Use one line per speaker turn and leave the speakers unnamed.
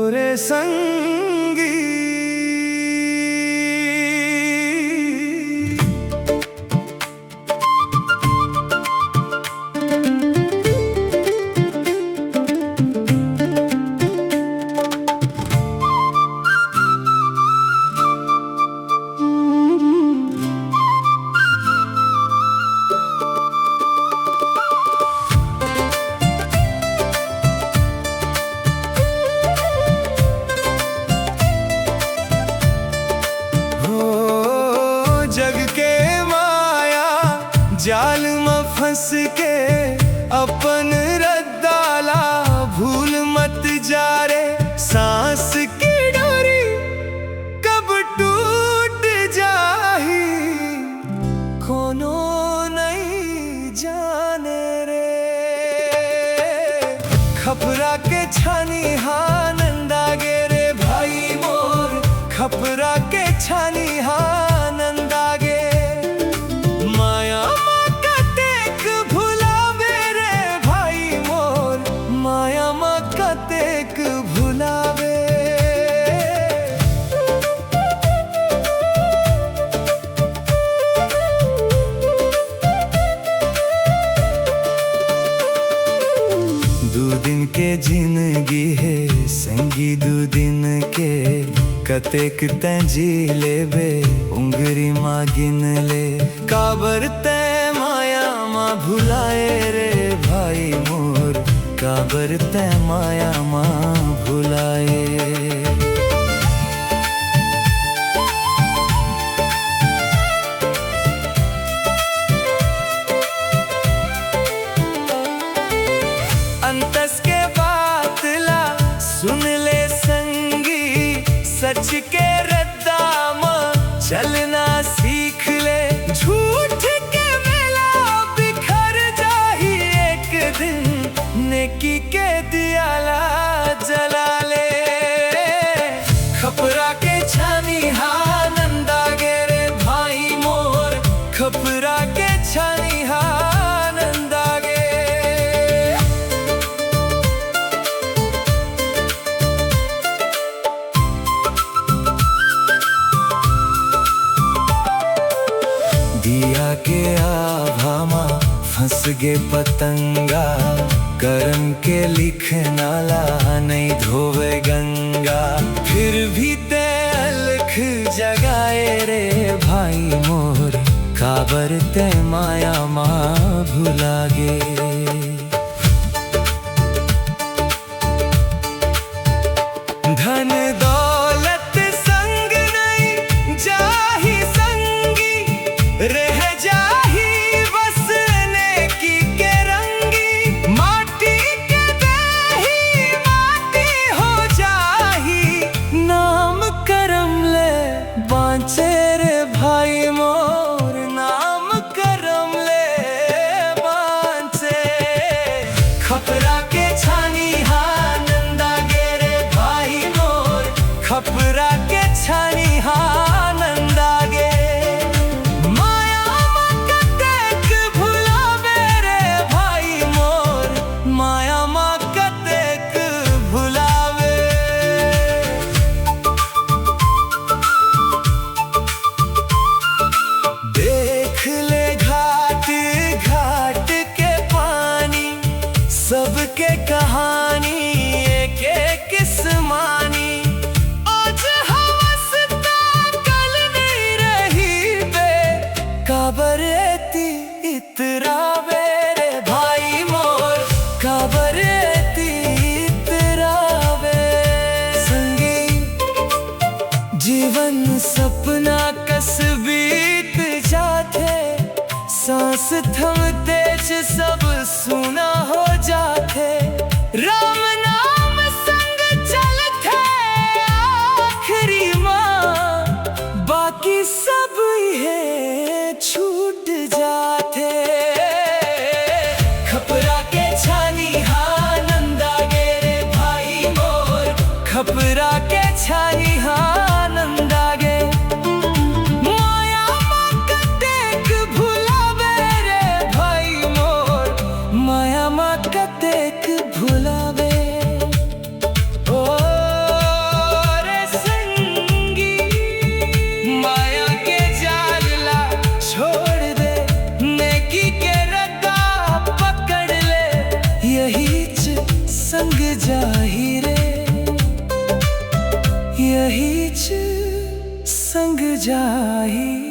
रे संगी। जग के माया जाल में फंस के अपन रद्दाला भूल मत जा रे। सांस की डोरी कब टूट जाही कोनो नहीं जाने रे। खपरा के छानी नंदा गे रे भाई मोर, खपरा के छानी नंदा गे। माया माँ कतेक भुलावे रे भाई मोर, माया माँ कतेक भुलावे। दो दिन के जिंदगी है संगी, दो दिन के कतेक तैं जी लेबे उंगरी माँ गिन ले। काबर तैं माया माँ भुलाए रे भाई मोर, काबर तैं माया माँ भुलाए। अंतस के बात ला सुन ले संगी, सच के रद्दा में चलना सीख ले। झूठ के मेला बिखर जाही एक दिन, नेकी के दियाला जला ले। खपरा के छानी नंदा गे रे भाई मोर, खपरा के छानी नंदा गे। दिया के आभा माँ फंस गे पतंगा, करम के लिखना ला नहीं धोवे गंगा। फिर भी ते अलख जगाए रे भाई मोर, काबर ते माया माँ भुला गे। धन दौलत संग नहीं जाही संगी, रह जाही बस नेकी के रंगी। माटी के देही माटी हो जाही, नाम करम ले बाँचे रे भाई मोर, नाम करम ले बाँचे। खपरा के छानी नंदा गे रे भाई मोर, खपरा के छानी नंदा गे। सबके कहानी एक एक किस्मानी, आज हवसता कल नहीं रही बे। काबर एती इतरावे रे भाई मोर, काबर एती इतरावे। संगी जीवन सपना कस बीत जाते, सांस थमते सब सुना हो जाते। राम नाम संग चलते आखिरी माँ, बाकी सब ये छूट जाते। खपरा के छानी नंदा गे रे भाई मोर, खपरा के छानी नंदा गे। माया माँ कतेक भुलावे रे भाई मोर, माया माँ कतेक भुलावे। ओ यही च संग जाही।